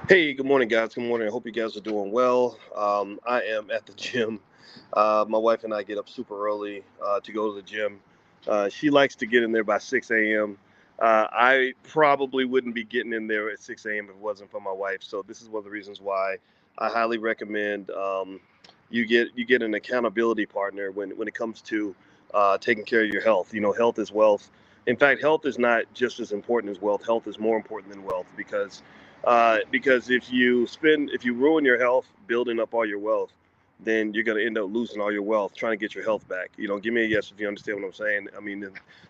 Hey, good morning, guys. Good morning. I hope you guys are doing well. I am at the gym. My wife and I get up super early to go to the gym. She likes to get in there by 6 a.m. I probably wouldn't be getting in there at 6 a.m. if it wasn't for my wife. So this is one of the reasons why I highly recommend you get an accountability partner when it comes to taking care of your health. You know, health is wealth. In fact, health is not just as important as wealth. Health is more important than wealth because if you ruin your health building up all your wealth, then you're going to end up losing all your wealth trying to get your health back. You know, give me a yes if you understand what I'm saying. I mean,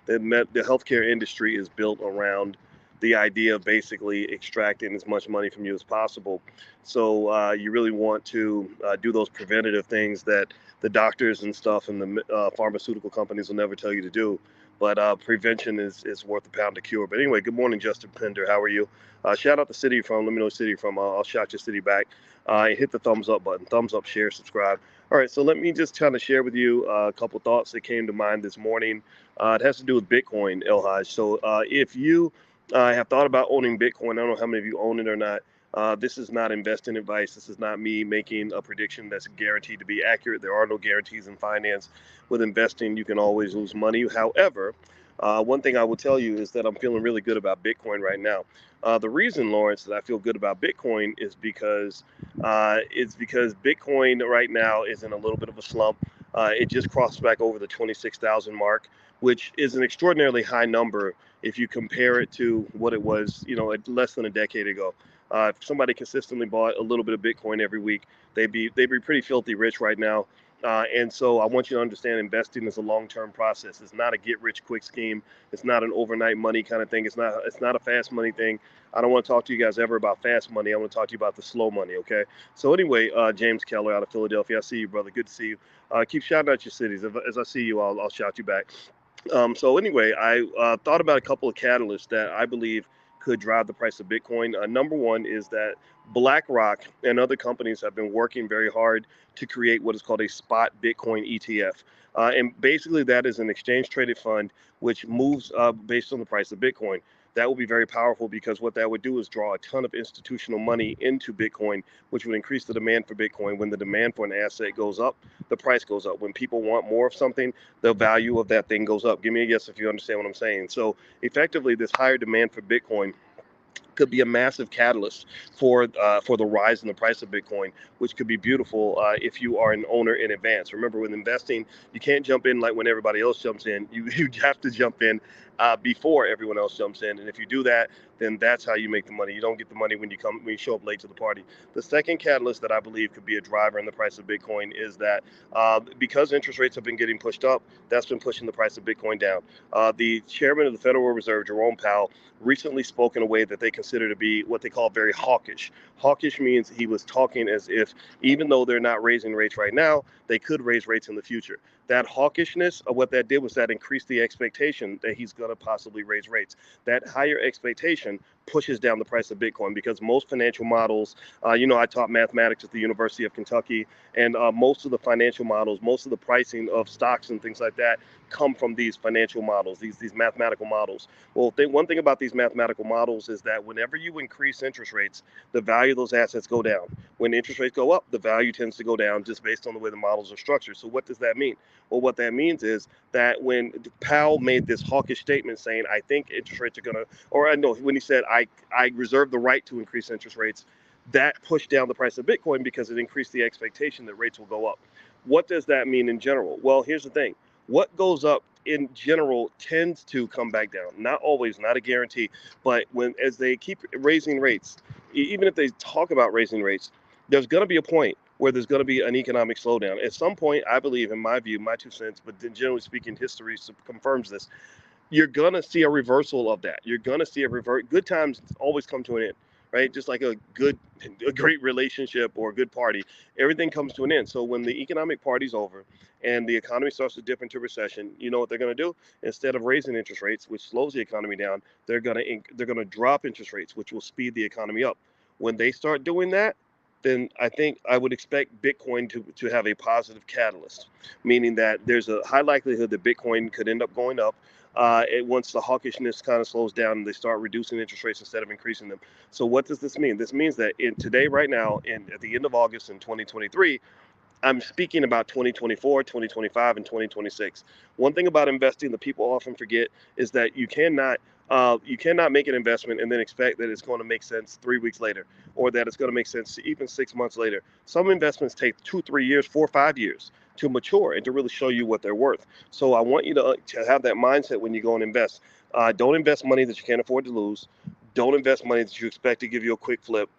the healthcare industry is built around the idea of basically extracting as much money from you as possible. So you really want to do those preventative things that the doctors and stuff and the pharmaceutical companies will never tell you to do. But prevention is worth a pound to cure. But anyway, good morning, Justin Pender. How are you? Shout out the city you're from. Let me know the city you're from. I'll shout your city back. Hit the thumbs up button. Thumbs up, share, subscribe. All right, so let me just kind of share with you a couple thoughts that came to mind this morning. It has to do with Bitcoin, Elhaj. So if you have thought about owning Bitcoin, I don't know how many of you own it or not. This is not investing advice. This is not me making a prediction that's guaranteed to be accurate. There are no guarantees in finance. With investing, you can always lose money. However, one thing I will tell you is that I'm feeling really good about Bitcoin right now. The reason, Lawrence, that I feel good about Bitcoin is because Bitcoin right now is in a little bit of a slump. It just crossed back over the 26,000 mark, which is an extraordinarily high number if you compare it to what it was, less than a decade ago. If somebody consistently bought a little bit of Bitcoin every week, they'd be pretty filthy rich right now. And so I want you to understand investing is a long-term process. It's not a get-rich-quick scheme. It's not an overnight money kind of thing. It's not a fast money thing. I don't want to talk to you guys ever about fast money. I want to talk to you about the slow money, okay? So anyway, James Keller out of Philadelphia. I see you, brother. Good to see you. Keep shouting out your cities. As I see you, I'll shout you back. So anyway, I thought about a couple of catalysts that I believe could drive the price of Bitcoin. Number one is that BlackRock and other companies have been working very hard to create what is called a spot Bitcoin ETF. And basically, that is an exchange traded fund which moves based on the price of Bitcoin. That will be very powerful because what that would do is draw a ton of institutional money into Bitcoin, which would increase the demand for Bitcoin. When the demand for an asset goes up, the price goes up. When people want more of something, the value of that thing goes up. Give me a yes if you understand what I'm saying. So effectively, this higher demand for Bitcoin could be a massive catalyst for the rise in the price of Bitcoin, which could be beautiful if you are an owner in advance. Remember, with investing, you can't jump in like when everybody else jumps in. You have to jump in before everyone else jumps in, and if you do that, then that's how you make the money. You don't get the money when you show up late to the party. The second catalyst that I believe could be a driver in the price of Bitcoin is that because interest rates have been getting pushed up, that's been pushing the price of Bitcoin down. The chairman of the Federal Reserve, Jerome Powell, recently spoke in a way that they consider to be what they call very hawkish. Hawkish means he was talking as if even though they're not raising rates right now, they could raise rates in the future. That hawkishness, what that did was that increased the expectation that he's going to possibly raise rates. That higher expectation pushes down the price of Bitcoin because most financial models, I taught mathematics at the University of Kentucky, and most of the financial models, most of the pricing of stocks and things like that come from these financial models, these mathematical models. Well, one thing about these mathematical models is that whenever you increase interest rates, the value of those assets go down. When interest rates go up, the value tends to go down just based on the way the models are structured. So what does that mean? Well, what that means is that when Powell made this hawkish statement saying, I think interest rates are going to, or I know when he said, I reserve the right to increase interest rates, that pushed down the price of Bitcoin because it increased the expectation that rates will go up. What does that mean in general? Well, here's the thing. What goes up in general tends to come back down. Not always, not a guarantee, but as they keep raising rates, even if they talk about raising rates, there's going to be a point where there's going to be an economic slowdown. At some point, I believe, in my view, my 2 cents, but generally speaking, history confirms this. You're going to see a reversal of that. You're going to see a revert. Good times always come to an end, right? Just like a great relationship or a good party, everything comes to an end. So when the economic party's over and the economy starts to dip into recession, you know what they're going to do? Instead of raising interest rates, which slows the economy down, they're going to drop interest rates, which will speed the economy up. When they start doing that, then I think I would expect Bitcoin to have a positive catalyst, meaning that there's a high likelihood that Bitcoin could end up going up. once the hawkishness kind of slows down and they start reducing interest rates instead of increasing them. So what does this mean? This means that today, right now, and at the end of August in 2023, I'm speaking about 2024, 2025, and 2026. One thing about investing that people often forget is that you cannot make an investment and then expect that it's going to make sense 3 weeks later, or that it's going to make sense even 6 months later. Some investments take 2, 3 years, 4, 5 years to mature and to really show you what they're worth. So I want you to have that mindset when you go and invest. Don't invest money that you can't afford to lose. Don't invest money that you expect to give you a quick flip.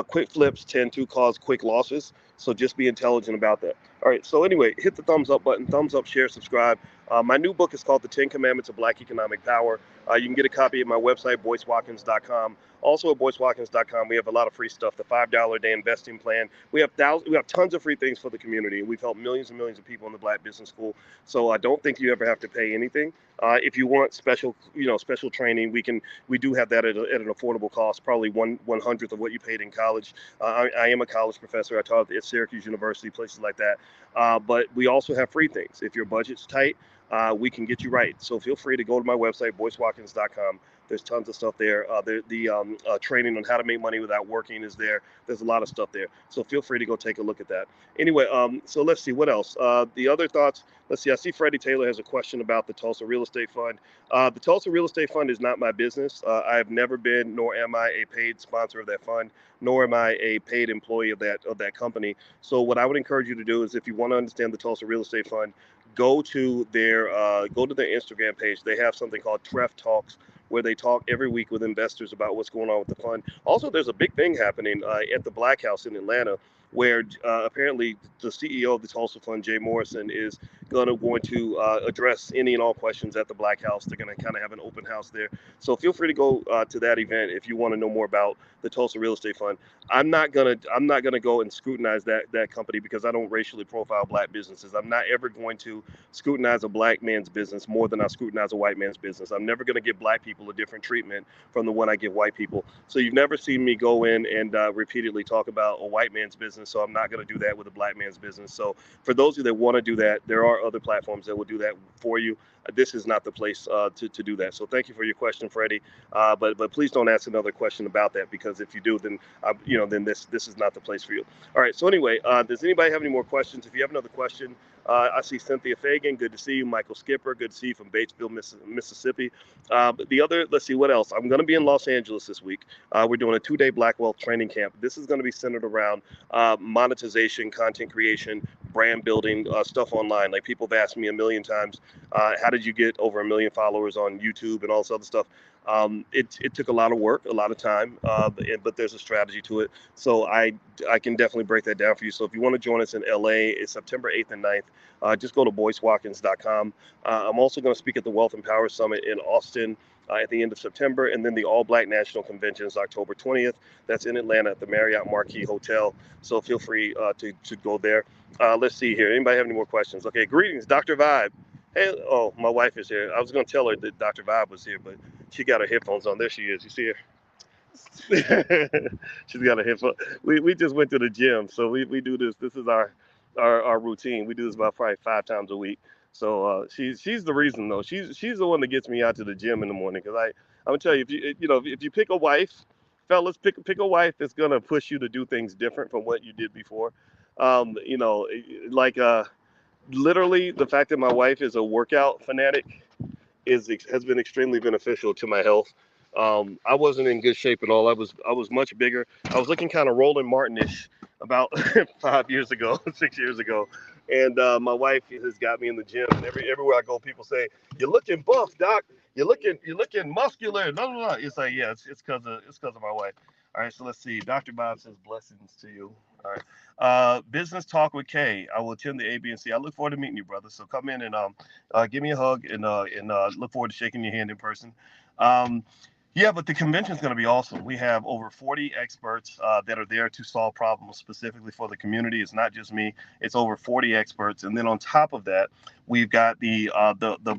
Quick flips tend to cause quick losses, so just be intelligent about that. All right, so anyway, hit the thumbs up button, thumbs up, share, subscribe. My new book is called The 10 Commandments of Black Economic Power. You can get a copy at my website, boycewatkins.com. Also at boycewatkins.com, we have a lot of free stuff. The $5 a day investing plan. We have tons of free things for the community. We've helped millions and millions of people in the Black Business School. So I don't think you ever have to pay anything. If you want special training, we do have that at an affordable cost, probably 1/100th of what you paid in college. I am a college professor. I taught at Syracuse University, places like that. But we also have free things. If your budget's tight, we can get you right. So feel free to go to my website, boycewatkins.com. There's tons of stuff there. The training on how to make money without working is there. There's a lot of stuff there. So feel free to go take a look at that. Anyway, so let's see what else. The other thoughts. Let's see. I see Freddie Taylor has a question about the Tulsa Real Estate Fund. The Tulsa Real Estate Fund is not my business. I have never been, nor am I a paid sponsor of that fund, nor am I a paid employee of that company. So what I would encourage you to do is, if you want to understand the Tulsa Real Estate Fund, go to their Instagram page. They have something called TREF Talks, where they talk every week with investors about what's going on with the fund. Also, there's a big thing happening at the Black House in Atlanta, where apparently the CEO of the Tulsa Fund, Jay Morrison, is going to address any and all questions at the Black House. They're going to kind of have an open house there. So feel free to go to that event if you want to know more about the Tulsa Real Estate Fund. I'm not gonna go and scrutinize that company, because I don't racially profile Black businesses. I'm not ever going to scrutinize a Black man's business more than I scrutinize a white man's business. I'm never going to give Black people a different treatment from the one I give white people. So you've never seen me go in and repeatedly talk about a white man's business. So I'm not going to do that with a Black man's business. So for those of you that want to do that, there are other platforms that will do that for you. This is not the place to do that. So thank you for your question, Freddie. But please don't ask another question about that, because if you do, then then this is not the place for you. All right. So anyway, does anybody have any more questions? If you have another question, I see Cynthia Fagan. Good to see you. Michael Skipper. Good to see you from Batesville, Mississippi. But let's see what else. I'm going to be in Los Angeles this week. We're doing a 2-day Black Wealth training camp. This is going to be centered around monetization, content creation, brand building, stuff online. Like, people have asked me a million times, how did you get over 1 million followers on YouTube and all this other stuff? It took a lot of work, a lot of time, but there's a strategy to it. So I can definitely break that down for you. So if you want to join us in LA, it's September 8th and 9th. Just go to boycewatkins.com. I'm also going to speak at the Wealth and Power Summit in Austin at the end of September, and then the All Black National Convention is October 20th. That's in Atlanta at the Marriott Marquis Hotel. So feel free to go there. Let's see here. Anybody have any more questions? Okay, greetings, Dr. Vibe. Hey, oh, my wife is here. I was going to tell her that Dr. Vibe was here, but she got her headphones on. There she is. You see her? She's got a headphone. We just went to the gym, so we do this. This is our routine. We do this about probably 5 times a week. So she's the reason, though. She's the one that gets me out to the gym in the morning, because I'm gonna tell you, if you pick a wife, fellas, pick a wife that's gonna push you to do things different from what you did before. Like literally, the fact that my wife is a workout fanatic has been extremely beneficial to my health. I wasn't in good shape at all. I was much bigger. I was looking kind of Roland Martin-ish about 5 years ago, 6 years ago. And my wife has got me in the gym, and everywhere I go, people say, "You're looking buff, Doc. You're looking muscular." No, no, no. It's like, yeah, it's because of my wife. All right, so let's see. Dr. Bob says blessings to you. All right. Business Talk with Kay. I will attend the ABC. I look forward to meeting you, brother. So come in and give me a hug, and look forward to shaking your hand in person. Yeah, but the convention is going to be awesome. We have over 40 experts that are there to solve problems specifically for the community. It's not just me. It's over 40 experts. And then on top of that, we've got the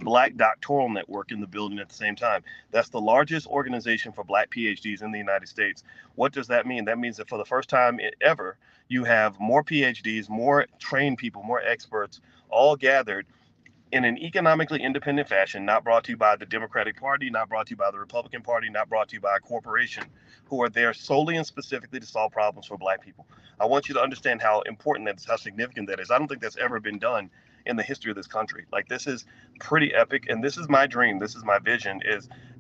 Black Doctoral Network in the building at the same time. That's the largest organization for Black PhDs in the United States. What does that mean? That means that for the first time ever, you have more PhDs, more trained people, more experts all gathered in an economically independent fashion, not brought to you by the Democratic Party, not brought to you by the Republican Party, not brought to you by a corporation, who are there solely and specifically to solve problems for Black people. I want you to understand how important that is, how significant that is. I don't think that's ever been done in the history of this country. Like, this is pretty epic, and this is my dream. This is my vision: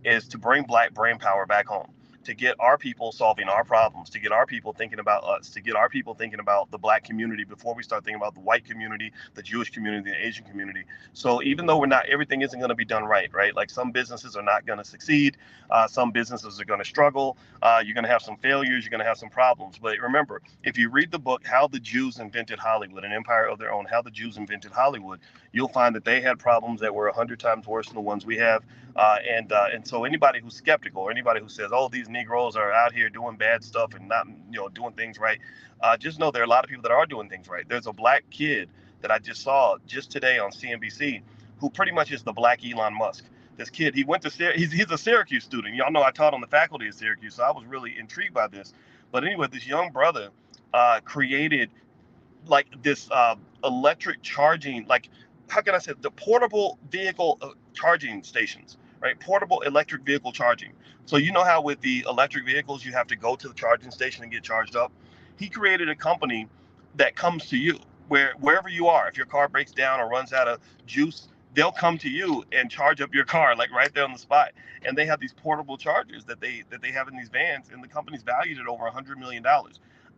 is to bring Black brain power back home, to get our people solving our problems, to get our people thinking about us, to get our people thinking about the Black community before we start thinking about the white community, the Jewish community, the Asian community. So even though we're not, everything isn't going to be done right? Like, some businesses are not going to succeed. Some businesses are going to struggle. You're going to have some failures. You're going to have some problems. But remember, if you read the book, How the Jews Invented Hollywood, An Empire of Their Own, How the Jews Invented Hollywood, you'll find that they had problems that were 100 times worse than the ones we have. And so anybody who's skeptical, or anybody who says, "Oh, these Negroes are out here doing bad stuff and not, doing things right," just know there are a lot of people that are doing things right. There's a Black kid that I just saw just today on CNBC, who pretty much is the Black Elon Musk. This kid, he went to he's a Syracuse student. Y'all know I taught on the faculty at Syracuse, so I was really intrigued by this. But anyway, this young brother created like this electric charging, like, how can I say, the portable vehicle charging stations, right? Portable electric vehicle charging. So you know how with the electric vehicles you have to go to the charging station and get charged up. He created a company that comes to you wherever you are. If your car breaks down or runs out of juice, they'll come to you and charge up your car, like, right there on the spot. And they have these portable chargers that they have in these vans, and the company's valued at over $100 million.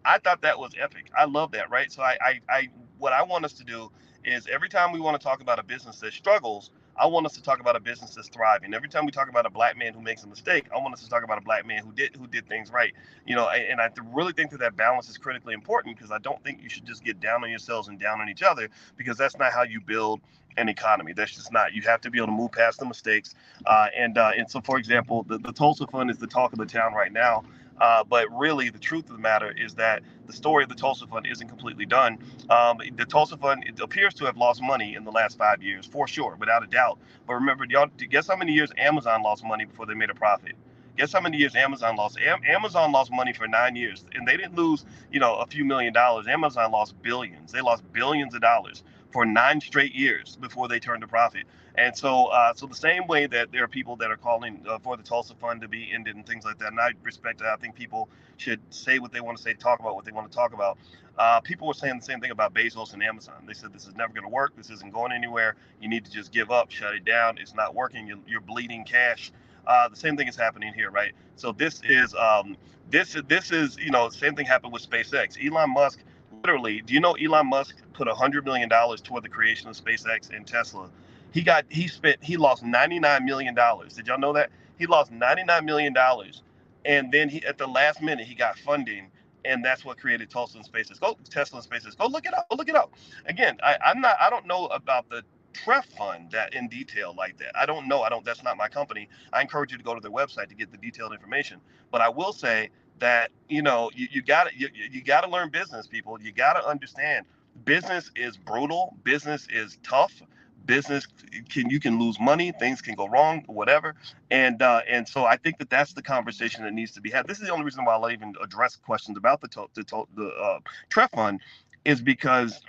I thought that was epic. I love that, right? So I what I want us to do is, every time we want to talk about a business that struggles, I want us to talk about a business that's thriving. Every time we talk about a Black man who makes a mistake, I want us to talk about a Black man who did things right. And I really think that balance is critically important, because I don't think you should just get down on yourselves and down on each other, because that's not how you build an economy. That's just not. You have to be able to move past the mistakes. And so, for example, the Tulsa Fund is the talk of the town right now. But really, the truth of the matter is that the story of the Tulsa Fund isn't completely done. The Tulsa Fund, it appears to have lost money in the last 5 years, for sure, without a doubt. But remember, y'all, guess how many years Amazon lost money before they made a profit? Guess how many years Amazon lost? Amazon lost money for 9 years, and they didn't lose, a few $1,000,000. Amazon lost billions. They lost billions of dollars for 9 straight years before they turned a profit. And so the same way that there are people that are calling for the Tulsa Fund to be ended and things like that, and I respect that. I think people should say what they want to say, talk about what they want to talk about. People were saying the same thing about Bezos and Amazon. They said, this is never going to work. This isn't going anywhere. You need to just give up, shut it down. It's not working. You're bleeding cash. The same thing is happening here, right? So this is same thing happened with SpaceX. Elon Musk, literally, do you know Elon Musk put $100 million toward the creation of SpaceX and Tesla? He lost $99 million. Did y'all know that? He lost $99 million, and then he, at the last minute, he got funding, and that's what created Tesla and SpaceX. Go Tesla and SpaceX. Go look it up. Go look it up. Again, I don't know about the Tref Fund that in detail like that. I don't know. That's not my company. I encourage you to go to their website to get the detailed information. But I will say that you got to learn business, people. You got to understand business is brutal. Business is tough. Business you can lose money, things can go wrong, whatever. And so I think that that's the conversation that needs to be had. This is the only reason why I'll even address questions about the Tref Fund, is because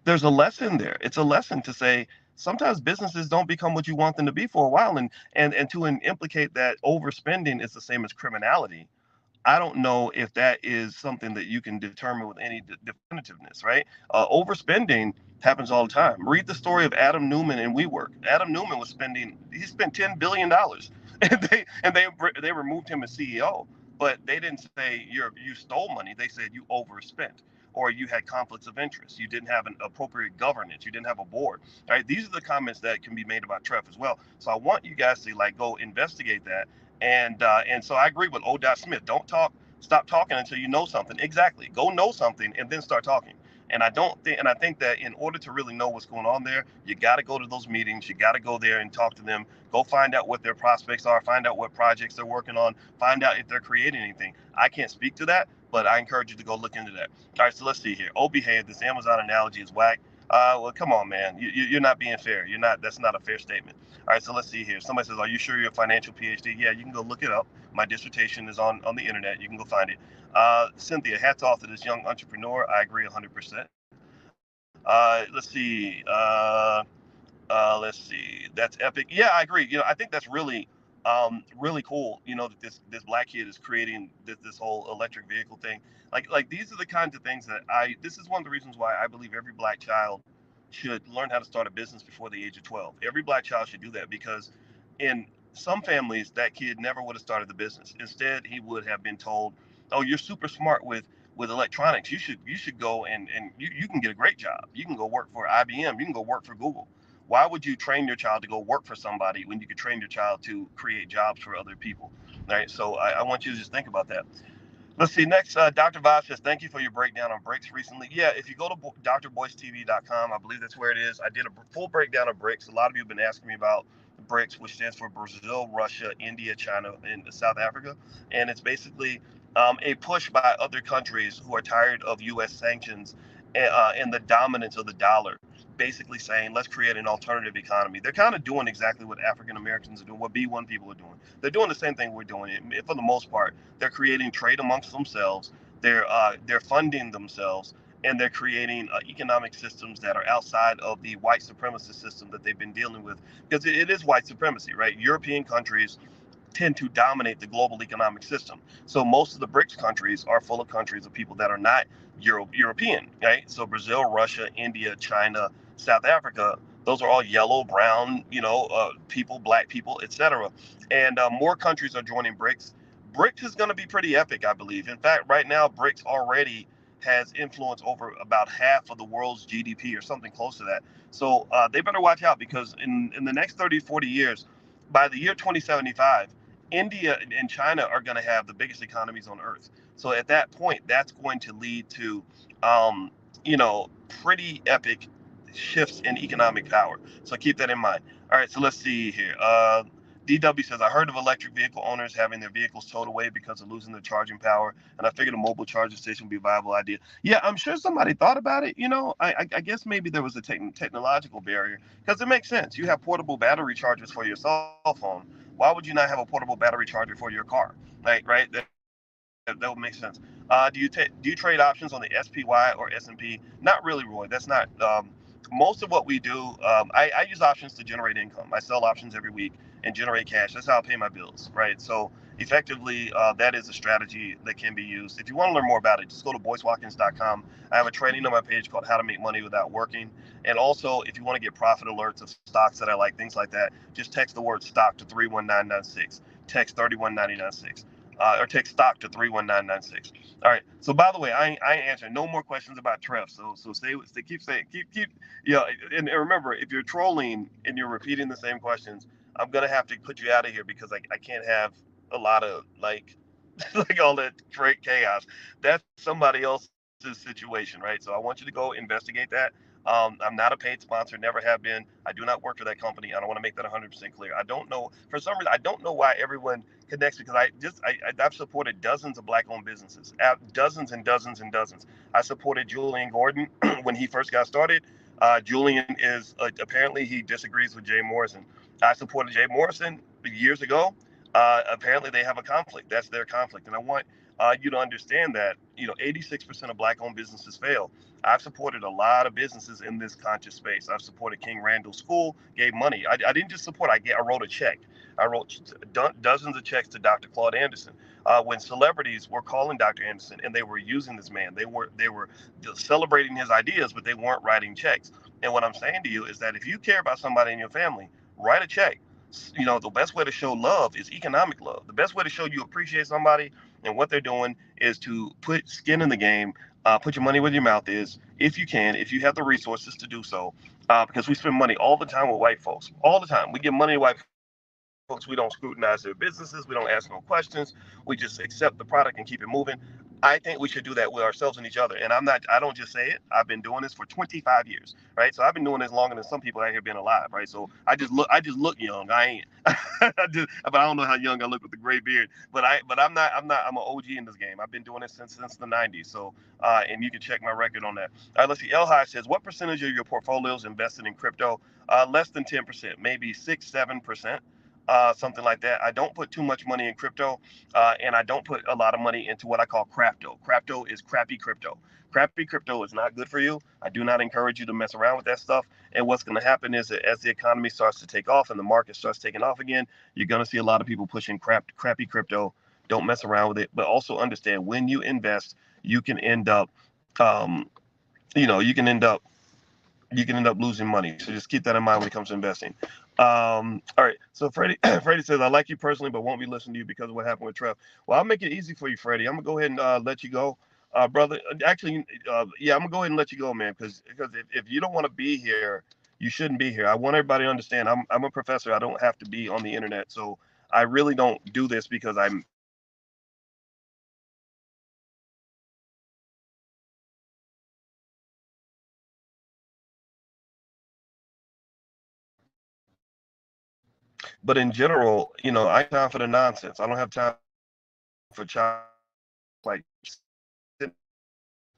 there's a lesson there. It's a lesson to say sometimes businesses don't become what you want them to be for a while, and to implicate that overspending is the same as criminality. I don't know if that is something that you can determine with any definitiveness, right? Overspending happens all the time. Read the story of Adam Newman and WeWork. Adam Newman he spent $10 billion, and they removed him as CEO, but they didn't say you stole money. They said you overspent, or you had conflicts of interest. You didn't have an appropriate governance. You didn't have a board. Right? These are the comments that can be made about Treff as well. So I want you guys to go investigate that. And so I agree with O. Smith. Stop talking until you know something. Exactly. Go know something and then start talking. And I think that in order to really know what's going on there, you got to go to those meetings. You got to go there and talk to them. Go find out what their prospects are. Find out what projects they're working on. Find out if they're creating anything. I can't speak to that, but I encourage you to go look into that. All right, so let's see here. Oh, behave. This Amazon analogy is whack. Well, come on, man. You're not being fair. That's not a fair statement. All right, so let's see here. Somebody says, "Are you sure you're a financial PhD?" Yeah, you can go look it up. My dissertation is on the internet. You can go find it. Cynthia, hats off to this young entrepreneur. I agree 100%. Let's see. Let's see. That's epic. Yeah, I agree. I think that's really, really cool. That this black kid is creating this whole electric vehicle thing. Like these are the kinds of things that This is one of the reasons why I believe every black child should learn how to start a business before the age of 12. Every black child should do that because in some families that kid never would have started the business. Instead, he would have been told, "Oh, you're super smart with electronics. You should go and you can get a great job. You can go work for IBM. You can go work for Google." Why would you train your child to go work for somebody when you could train your child to create jobs for other people? Right. So I want you to just think about that. Let's see. Next, Dr. Bob says, thank you for your breakdown on BRICS recently. Yeah, if you go to drboycetv.com, I believe that's where it is. I did a full breakdown of BRICS. A lot of you have been asking me about BRICS, which stands for Brazil, Russia, India, China, and South Africa. And it's basically a push by other countries who are tired of U.S. sanctions and the dominance of the dollar, basically saying, let's create an alternative economy. They're kind of doing exactly what African Americans are doing, what B1 people are doing. They're doing the same thing we're doing. For the most part, they're creating trade amongst themselves. They're funding themselves, and they're creating economic systems that are outside of the white supremacist system that they've been dealing with. Because it is white supremacy, right? European countries tend to dominate the global economic system. So most of the BRICS countries are full of countries of people that are not European, right? So Brazil, Russia, India, China, South Africa, those are all yellow, brown, people, black people, etc. And more countries are joining BRICS. BRICS is going to be pretty epic, I believe. In fact, right now, BRICS already has influence over about half of the world's GDP or something close to that. So they better watch out because in the next 30, 40 years, by the year 2075, India and China are going to have the biggest economies on earth. So at that point, that's going to lead to, um, pretty epic shifts in economic power. So keep that in mind. All right, so let's see here. DW says, I heard of electric vehicle owners having their vehicles towed away because of losing their charging power, and I figured a mobile charging station would be a viable idea. Yeah, I'm sure somebody thought about it. I guess maybe there was a technological barrier because it makes sense. You have portable battery chargers for your cell phone. Why would you not have a portable battery charger for your car? Right? That would make sense. Do you trade options on the SPY or S&P? Not really, Roy. That's not most of what we do. I use options to generate income. I sell options every week and generate cash. That's how I pay my bills, right? So effectively, that is a strategy that can be used. If you want to learn more about it, just go to boycewatkins.com. I have a training on my page called How to Make Money Without Working. And also, if you want to get profit alerts of stocks that I like, things like that, just text the word stock to 31996. Text 31996 or text stock to 31996. All right. So by the way, I ain't answering no more questions about Trev. So stay keep saying keep and remember, if you're trolling and you're repeating the same questions, I'm gonna have to put you out of here because I can't have a lot of like all that great chaos. That's somebody else's situation, right? So I want you to go investigate that. I'm not a paid sponsor, never have been. I do not work for that company. I don't want to make that 100% clear. I don't know, for some reason, I don't know why everyone connects because I've supported dozens of black-owned businesses, dozens and dozens and dozens. I supported Julian Gordon when he first got started. Julian is apparently he disagrees with Jay Morrison. I supported Jay Morrison years ago. Apparently they have a conflict. That's their conflict, and I want you to understand that 86% of black-owned businesses fail. I've supported a lot of businesses in this conscious space. I've supported King Randall School, gave money. I didn't just support. I wrote a check. I wrote dozens of checks to Dr. Claude Anderson. When celebrities were calling Dr. Anderson and they were using this man, they were celebrating his ideas, but they weren't writing checks. And what I'm saying to you is that if you care about somebody in your family, write a check. The best way to show love is economic love. The best way to show you appreciate somebody and what they're doing is to put skin in the game, put your money where your mouth is, if you can, if you have the resources to do so. Because we spend money all the time with white folks, all the time. We give money to white folks. We don't scrutinize their businesses. We don't ask no questions. We just accept the product and keep it moving. I think we should do that with ourselves and each other. And I don't just say it. I've been doing this for 25 years, right? So I've been doing this longer than some people out here been alive, right? So I just look young. I ain't, but I don't know how young I look with the gray beard. I'm an OG in this game. I've been doing this since the 90s. So, and you can check my record on that. All right, let's see. El High says, what percentage of your portfolio is invested in crypto? Less than 10%, maybe 6, 7%. something like that. I don't put too much money in crypto, and I don't put a lot of money into what I call crapto. Crapto is crappy crypto. Crappy crypto is not good for you. I do not encourage you to mess around with that stuff. And what's going to happen is that as the economy starts to take off and the market starts taking off again, you're going to see a lot of people pushing crappy crypto. Don't mess around with it, but also understand when you invest, you can end up, um, you can end up losing money. So just keep that in mind when it comes to investing. All right. So Freddie, Freddie says, I like you personally, but won't be listening to you because of what happened with Trev. Well, I'll make it easy for you, Freddie. I'm gonna go ahead and let you go, brother. Actually, yeah, I'm gonna go ahead and let you go, man, because if you don't want to be here, you shouldn't be here. I want everybody to understand. I'm a professor. I don't have to be on the internet, so I really don't do this because I'm. But in general, I have time for the nonsense. I don't have time for child like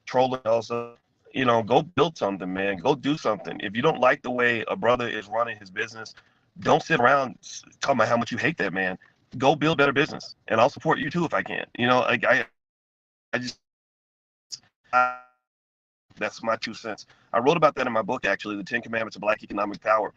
trolling also. Go build something, man. Go do something. If you don't like the way a brother is running his business, don't sit around talking about how much you hate that man. Go build better business, and I'll support you too if I can. Like I just that's my 2 cents. I wrote about that in my book, actually, The 10 Commandments of Black Economic Power.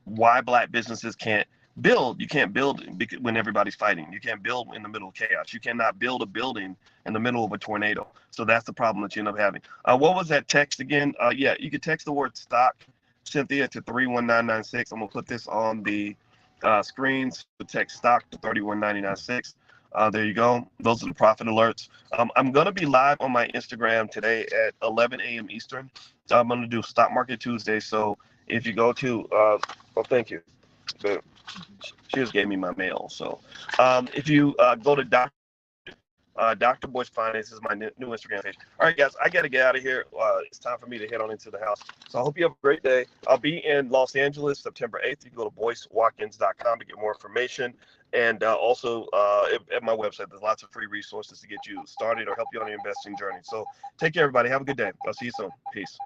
Why Black businesses can't build. You can't build when everybody's fighting. You can't build in the middle of chaos. You cannot build a building in the middle of a tornado. So that's the problem that you end up having. What was that text again? Yeah, you could text the word stock, Cynthia, to 31996. I'm going to put this on the screens. Text stock to 31996. There you go. Those are the profit alerts. I'm going to be live on my Instagram today at 11 a.m. Eastern. I'm going to do Stock Market Tuesday. So if you go to, thank you. She just gave me my mail. So if you go to Dr. Boyce Finance is my new Instagram page. All right, guys, I got to get out of here. It's time for me to head on into the house. So I hope you have a great day. I'll be in Los Angeles September 8th. You can go to boycewatkins.com to get more information. And also at my website, there's lots of free resources to get you started or help you on your investing journey. So take care, everybody. Have a good day. I'll see you soon. Peace.